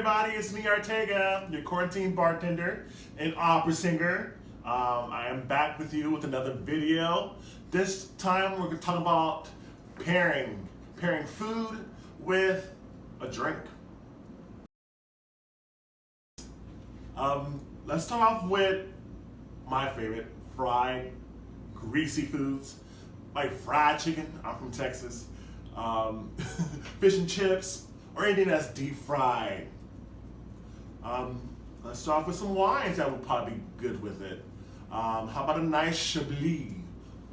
everybody, it's me Ortega, your quarantine bartender and opera singer. I am back with you with another video. This time we're going to talk about pairing food with a drink. Let's start off with my favorite, fried, greasy foods, like fried chicken. I'm from Texas. Fish and chips, or anything that's deep fried. Let's start off with some wines that would probably be good with it. How about a nice Chablis,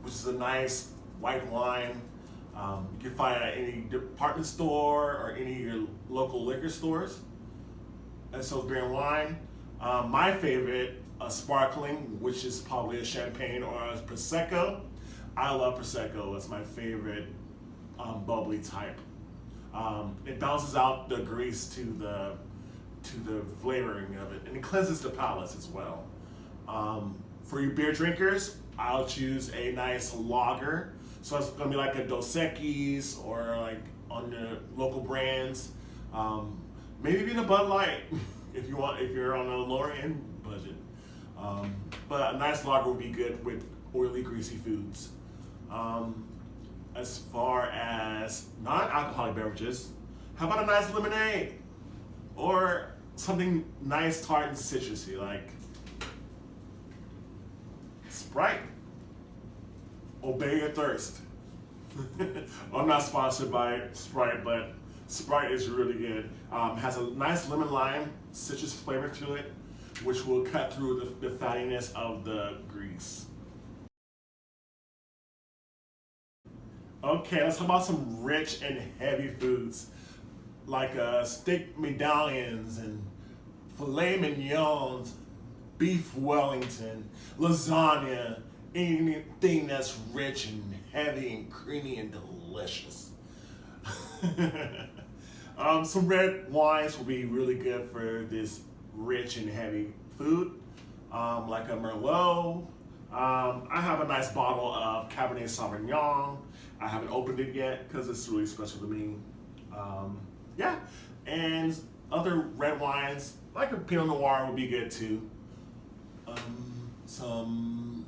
which is a nice white wine. You can find it at any department store or any of your local liquor stores. And so beer and wine. My favorite, a sparkling, which is probably a champagne or a Prosecco. I love Prosecco. It's my favorite bubbly type. It balances out the grease to the flavoring of it, and it cleanses the palate as well. For you beer drinkers, I'll choose a nice lager. So it's gonna be like a Dos Equis or like on the local brands. Maybe even a Bud Light if you're on a lower end budget. But a nice lager would be good with oily, greasy foods. As far as non-alcoholic beverages, how about a nice lemonade? Or something nice, tart, and citrusy, like Sprite. Obey your thirst. I'm not sponsored by Sprite, but Sprite is really good. Has a nice lemon lime citrus flavor to it, which will cut through the fattiness of the grease. Okay, let's talk about some rich and heavy foods like steak medallions and filet mignons, beef Wellington, lasagna, anything that's rich and heavy and creamy and delicious. Some red wines will be really good for this rich and heavy food, like a Merlot. I have a nice bottle of Cabernet Sauvignon. I haven't opened it yet because it's really special to me. Yeah, and other red wines, like a Pinot Noir would be good too. Some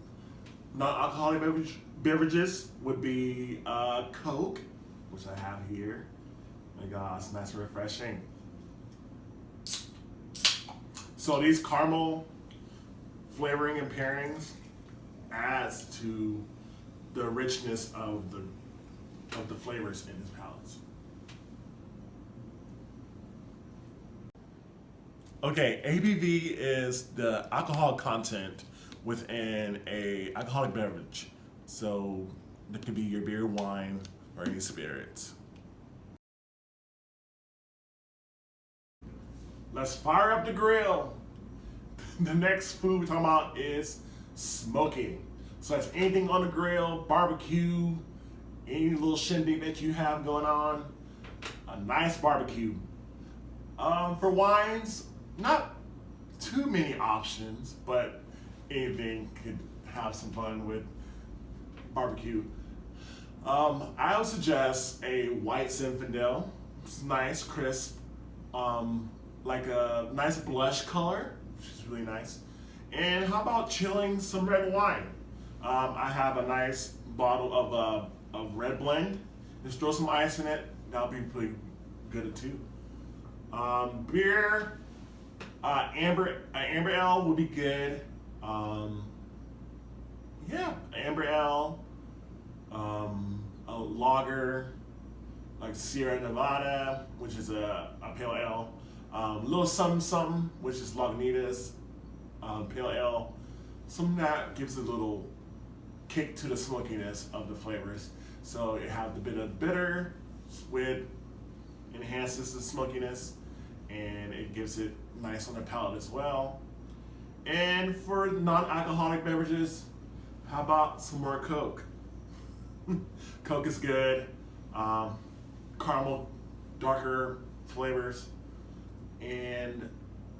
non-alcoholic beverages would be Coke, which I have here. Oh my God, it's nice and refreshing. So these caramel flavoring and pairings adds to the richness of the flavors in this palate. Okay, ABV is the alcohol content within a alcoholic beverage. So it could be your beer, wine, or any spirits. Let's fire up the grill. The next food we're talking about is smoking. So that's anything on the grill, barbecue, any little shindig that you have going on, a nice barbecue. For wines, not too many options, but anything could have some fun with barbecue. I would suggest a white Zinfandel. It's nice, crisp, like a nice blush color, which is really nice. And how about chilling some red wine? I have a nice bottle of red blend. Just throw some ice in it. That'll be pretty good too. Beer, amber ale would be good. Yeah, amber ale, a lager like Sierra Nevada, which is a pale ale. Little something, which is Lagunitas, pale ale. Something that gives a little kick to the smokiness of the flavors. So it has a bit of bitter with enhances the smokiness, and it gives it nice on the palate as well. And for non-alcoholic beverages, how about some more Coke? Coke is good. Caramel, darker flavors, and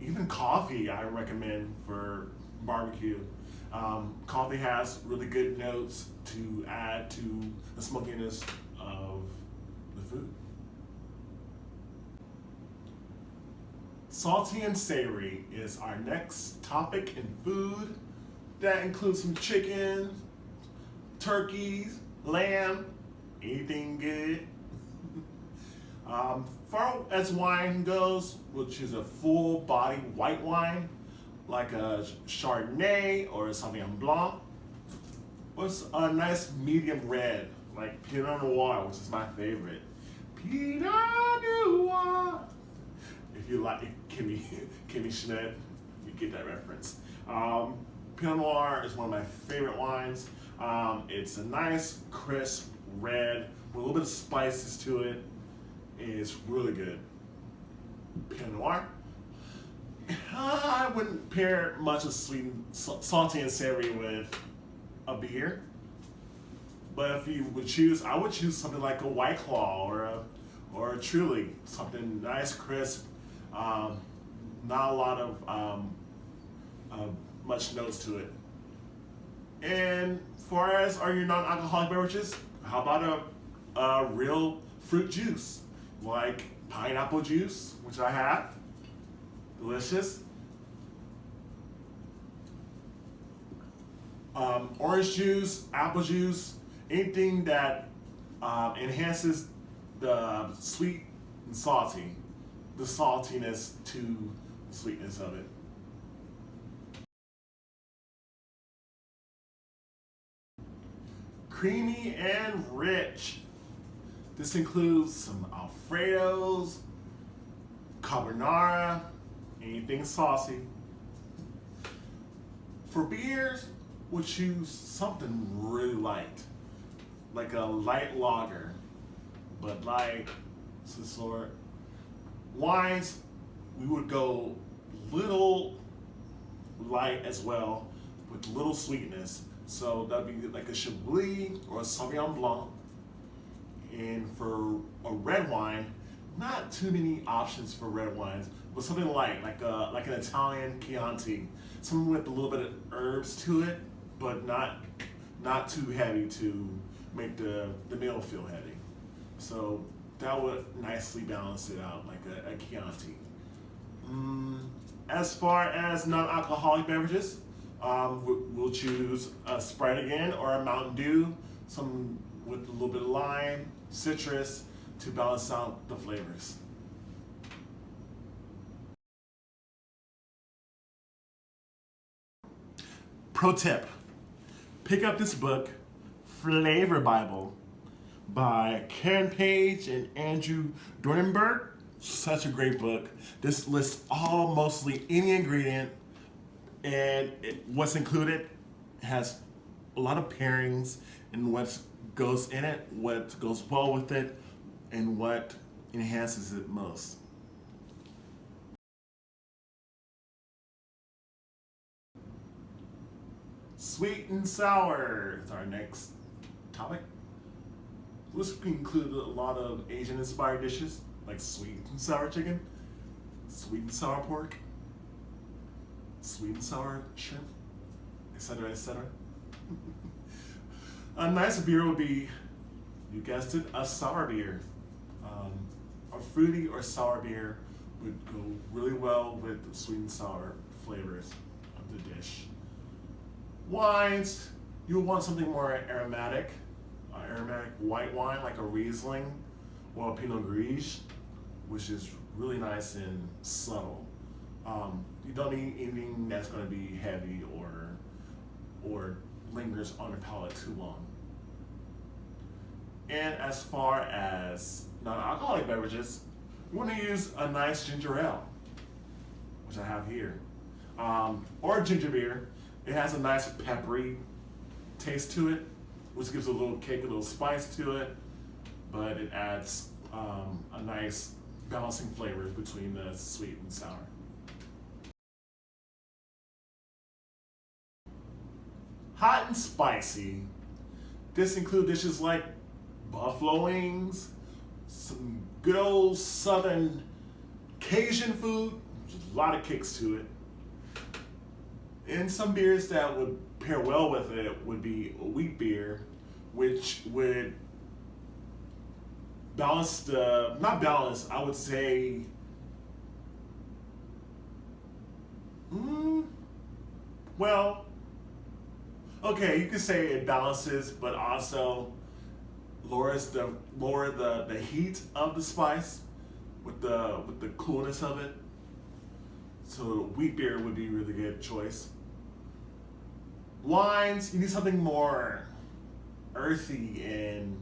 even coffee I recommend for barbecue. Coffee has really good notes to add to the smokiness of the food. Salty and savory is our next topic in food. That includes some chicken, turkeys, lamb, anything good. Far as wine goes, we'll choose a full body white wine like a Chardonnay or a Sauvignon Blanc. What's a nice medium red like Pinot Noir, which is my favorite. Pinot Noir. If you like Kimmy Schmidt, you get that reference. Pinot Noir is one of my favorite wines. It's a nice, crisp red with a little bit of spices to it. It's really good. Pinot Noir. I wouldn't pair much of sweet, salty, and savory with a beer. But if you would choose, I would choose something like a White Claw or a Truly, something nice, crisp, not a lot of much notes to it. And far as are your non-alcoholic beverages, how about a real fruit juice like pineapple juice, which I have, delicious. Orange juice, apple juice, anything that enhances the sweet and salty, the saltiness to the sweetness of it. Creamy and rich. This includes some Alfredos, carbonara, anything saucy. For beers, we'll choose something really light, like a light lager, Bud Light, sort. Wines, we would go little light as well, with little sweetness. So that'd be like a Chablis or a Sauvignon Blanc. And for a red wine, not too many options for red wines, but something light, like an Italian Chianti, something with a little bit of herbs to it, but not too heavy to make the meal feel heavy. So that would nicely balance it out, like a Chianti. As far as non-alcoholic beverages, we'll choose a Sprite again or a Mountain Dew, some with a little bit of lime, citrus to balance out the flavors. Pro tip, pick up this book, Flavor Bible, by Karen Page and Andrew Dornenberg. Such a great book. This lists mostly any ingredient, and what's included has a lot of pairings and what goes in it, what goes well with it, and what enhances it most. Sweet and sour is our next topic. This can include a lot of Asian-inspired dishes like sweet and sour chicken, sweet and sour pork, sweet and sour shrimp, etc., etc. A nice beer would be, you guessed it, a sour beer. A fruity or sour beer would go really well with the sweet and sour flavors of the dish. Wines, you'll want something more aromatic, aromatic white wine like a Riesling or a Pinot Gris, which is really nice and subtle. You don't need anything that's going to be heavy or lingers on the palate too long. And as far as non-alcoholic beverages, we want to use a nice ginger ale, which I have here, or ginger beer. It has a nice peppery taste to it, which gives a little kick, a little spice to it, but it adds a nice balancing flavor between the sweet and sour. Hot and spicy. This includes dishes like buffalo wings, some good old southern Cajun food, a lot of kicks to it. And some beers that would pair well with it would be a wheat beer, which would balance I would say Mm, well, okay, you could say it balances, but also lower the heat of the spice with the coolness of it. So wheat beer would be a really good choice. Wines, you need something more earthy and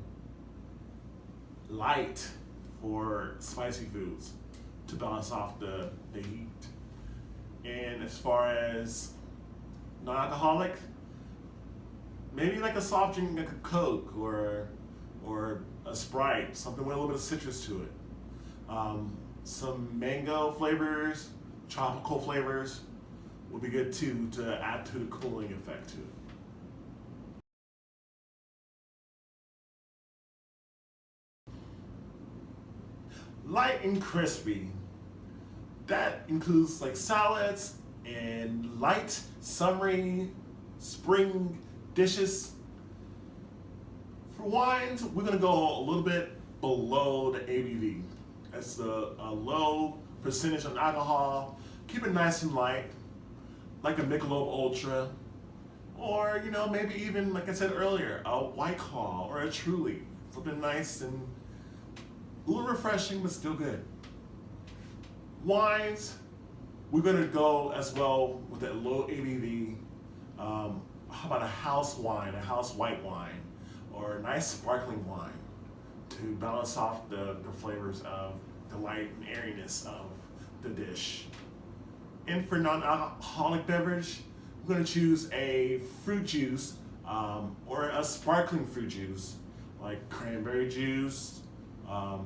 light for spicy foods to balance off the heat. And as far as non-alcoholic, maybe like a soft drink like a Coke or a Sprite, something with a little bit of citrus to it. Some mango flavors, tropical flavors would be good too to add to the cooling effect to it. Light and crispy. That includes like salads and light, summery, spring dishes. For wines, we're gonna go a little bit below the ABV. That's a low percentage of alcohol. Keep it nice and light, like a Michelob Ultra, or maybe even like I said earlier, a White Claw or a Truly. Something nice and a little refreshing, but still good. Wines, we're gonna go as well with that low ABV. How about a house wine, a house white wine, or a nice sparkling wine to balance off the flavors of the light and airiness of the dish. And for non-alcoholic beverage, we're gonna choose a fruit juice or a sparkling fruit juice, like cranberry juice. I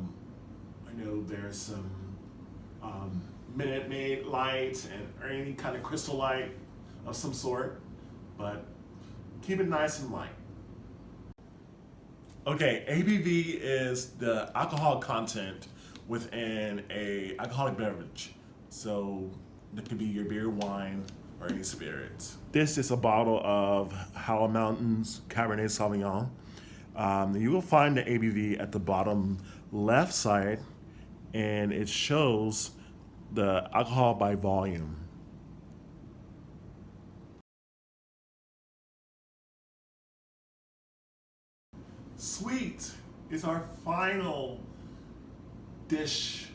know there's some Minute Maid Light or any kind of Crystal Light of some sort, but keep it nice and light. Okay, ABV is the alcohol content within a alcoholic beverage. So it could be your beer, wine, or any spirits. This is a bottle of Howell Mountains Cabernet Sauvignon. You will find the ABV at the bottom left side, and it shows the alcohol by volume. Sweet is our final dish.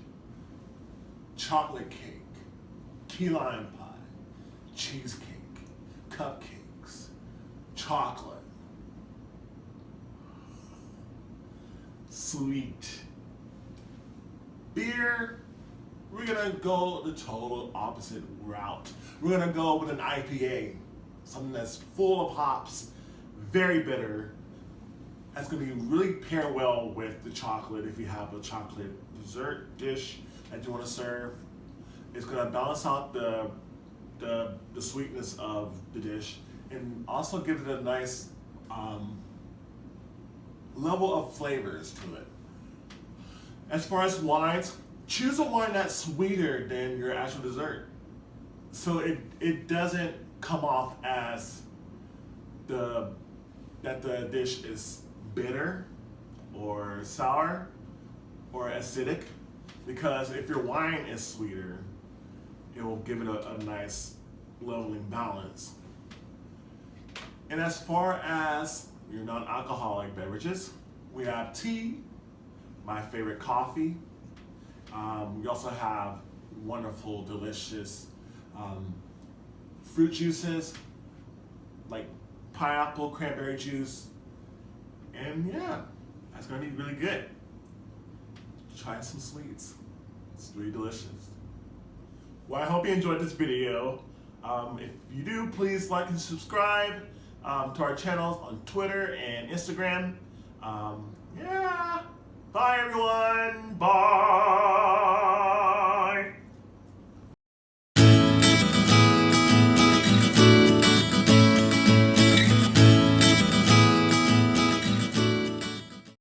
Chocolate cake, key lime pie, cheesecake, cupcakes, chocolate. Sweet. Beer, we're gonna go the total opposite route. We're gonna go with an IPA, something that's full of hops, very bitter. That's gonna be really pair well with the chocolate if you have a chocolate dessert dish that you want to serve. It's gonna balance out the sweetness of the dish and also give it a nice level of flavors to it. As far as wines, choose a wine that's sweeter than your actual dessert, so it doesn't come off as that the dish is bitter or sour or acidic. Because if your wine is sweeter, it will give it a nice leveling balance. And as far as your non-alcoholic beverages, we have tea, my favorite coffee. We also have wonderful, delicious fruit juices like pineapple, cranberry juice, and yeah, that's gonna be really good. Try some sweets. It's really delicious. Well, I hope you enjoyed this video. If you do, please like and subscribe to our channels on Twitter and Instagram. Yeah. Bye, everyone. Bye.